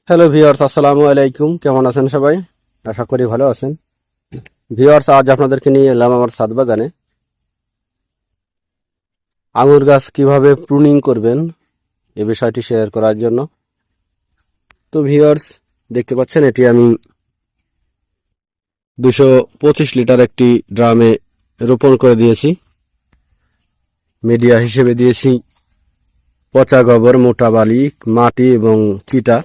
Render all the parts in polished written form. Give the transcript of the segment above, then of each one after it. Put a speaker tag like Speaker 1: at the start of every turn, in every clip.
Speaker 1: Hello viewers, আসসালামু আলাইকুম। কেমন আছেন সবাই? আশা করি ভালো আছেন। ভিউয়ার্স, আজ আপনাদেরকে নিয়ে এলাম আমার ছাদ বাগানে আঙুর গাছ কিভাবে প্রুনিং করবেন এই বিষয়টি শেয়ার করার জন্য। তো ভিউয়ার্স, দেখতে পাচ্ছেন এটি আমি 225 লিটার একটি ড্রামে রোপণ করে দিয়েছি। মিডিয়া হিসেবে দিয়েছি পচা গোবর, মোটা বালি, মাটি এবং চিটা।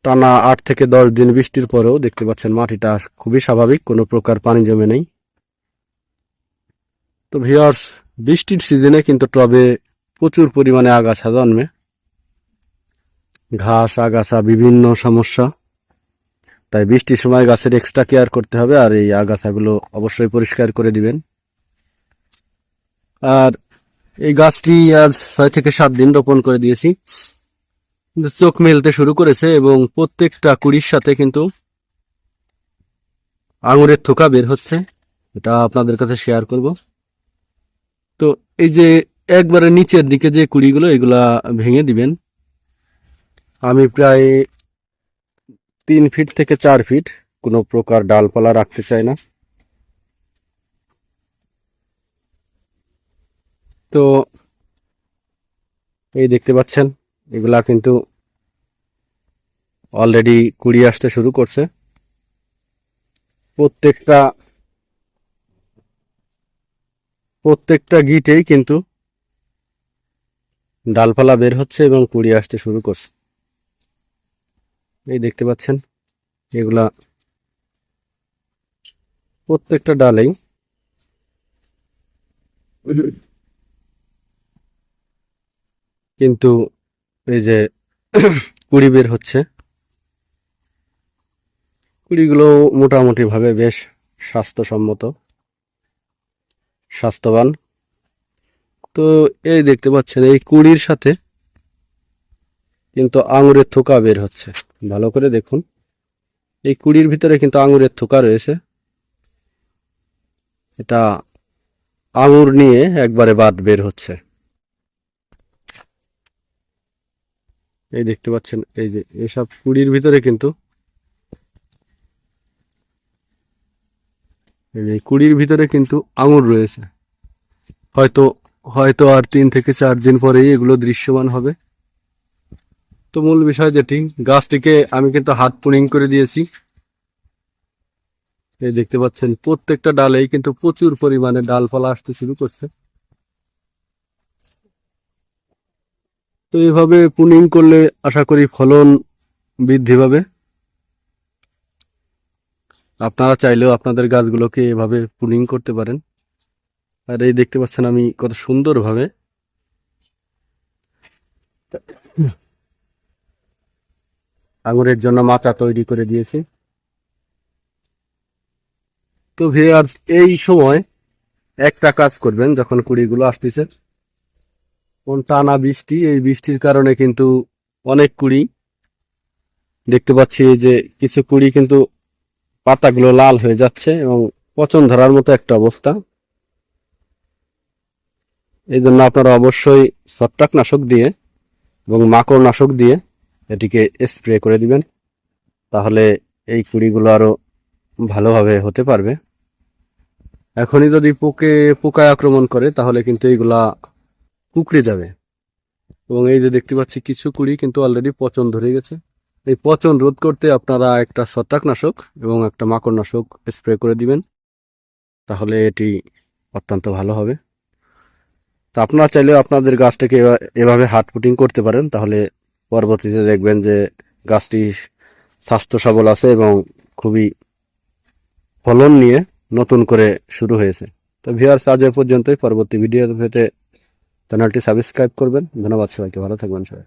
Speaker 1: টানা 8 থেকে 10 দিন বৃষ্টির পরেও দেখতে পাচ্ছেন মাটিটা খুবই স্বাভাবিক, কোনো প্রকার পানি জমে নেই। তো ভিউয়ার্স, বৃষ্টির সিজনে কিন্তু টবে প্রচুর পরিমাণে আগাছা জন্মে, ঘাস, আগাছা, বিভিন্ন সমস্যা। তাই বৃষ্টির সময় গাছের এক্সট্রা কেয়ার করতে হবে, আর এই আগাছাগুলো অবশ্যই পরিষ্কার করে দিবেন। আর এই গাছটি আজ 6 থেকে 7 দিন রোপণ করে দিয়েছি, কিন্তু চোখ মেলতে শুরু করেছে এবং প্রত্যেকটা কুড়ির সাথে কিন্তু আঙুরের থোকা বের হচ্ছে। এটা আপনাদের কাছে শেয়ার করব। তো এই যে একবারে নিচের দিকে যে কুড়িগুলো, এগুলা ভেঙে দিবেন। আমি প্রায় 3 ফিট থেকে 4 ফিট কোনো প্রকার ডালপালা রাখতে চাই না। তো এই দেখতে পাচ্ছেন এগুলা কিন্তু অলরেডি কুড়ি আসতে শুরু করছে। প্রত্যেকটা গিটেই কিন্তু ডালপালা বের হচ্ছে এবং কুড়ি আসতে শুরু করছে। এই দেখতে পাচ্ছেন এগুলা প্রত্যেকটা ডালেই কিন্তু এই যে কুড়ি বের হচ্ছে। কুড়িগুলো মোটামুটি ভাবে বেশ স্বাস্থ্যসম্মত, স্বাস্থ্যবান। তো এই দেখতে পাচ্ছেন এই কুড়ির সাথে কিন্তু আঙুরের থোকা বের হচ্ছে। ভালো করে দেখুন, এই কুড়ির ভিতরে কিন্তু আঙুরের থোকা রয়েছে। এটা আঙুর নিয়ে একবারে বাদ বের হচ্ছে। এই দেখতে পাচ্ছেন এই যে এসব কুড়ির ভিতরে কিন্তু এই কুড়ির ভিতরে কিন্তু আঙুর রয়েছে। হয়তো হয়তো আর 3 থেকে 4 দিন পরেই এগুলো দৃশ্যমান হবে। তো মূল বিষয় যেটি, গাছটিকে আমি কিন্তু হাত প্রুনিং করে দিয়েছি। এই দেখতে পাচ্ছেন প্রত্যেকটা ডালেই কিন্তু প্রচুর পরিমাণে ডালপালা আসতে শুরু করছে। তো এভাবে প্রুনিং করলে আশা করি ফলন বৃদ্ধি পাবে। আপনারা চাইলেও আপনাদের গাছগুলোকে এভাবে প্রুনিং করতে পারেন। আর এই দেখতে পাচ্ছেন আমি কত সুন্দরভাবে আঙুরের জন্য মাচা তৈরি করে দিয়েছি। তো ভিউয়ার্স, এই সময় একটা কাজ করবেন, যখন কুড়িগুলো আসতেছে, কোন টানা বৃষ্টি, এই বৃষ্টির কারণে কিন্তু অনেক কুড়ি দেখতে পাচ্ছি যে কিছু কুড়ি কিন্তু পাতাগুলো লাল হয়ে যাচ্ছে এবং পচন ধরার মতো একটা অবস্থা। এই জন্য আপনারা অবশ্যই ছত্রাকনাশক দিয়ে এবং মাকড় নাশক দিয়ে এটিকে স্প্রে করে দিবেন, তাহলে এই কুড়িগুলো আরো ভালোভাবে হতে পারবে। এখনই যদি পোকায় আক্রমণ করে তাহলে কিন্তু এইগুলা কুকড়ে যাবে। এবং এই যে দেখতে পাচ্ছি কিছু কুড়ি কিন্তু অলরেডি পচন ধরে গেছে। এই পচন রোধ করতে আপনারা একটা ছত্রাকনাশক এবং একটা মাকড়নাশক স্প্রে করে দিবেন, তাহলে এটি অত্যন্ত ভালো হবে। তো আপনারা চাইলেও আপনাদের গাছটাকে এভাবে হার্ড পুটিং করতে পারেন, তাহলে পরবর্তীতে দেখবেন যে গাছটি স্বাস্থ্য সবল আছে এবং খুবই ফলন নিয়ে নতুন করে শুরু হয়েছে। তো ভিউয়ার্স, আজ এ পর্যন্তই। পরবর্তী ভিডিও পেতে চ্যানেলটি সাবস্ক্রাইব করবেন। ধন্যবাদ সবাইকে, ভালো থাকবেন সবাই।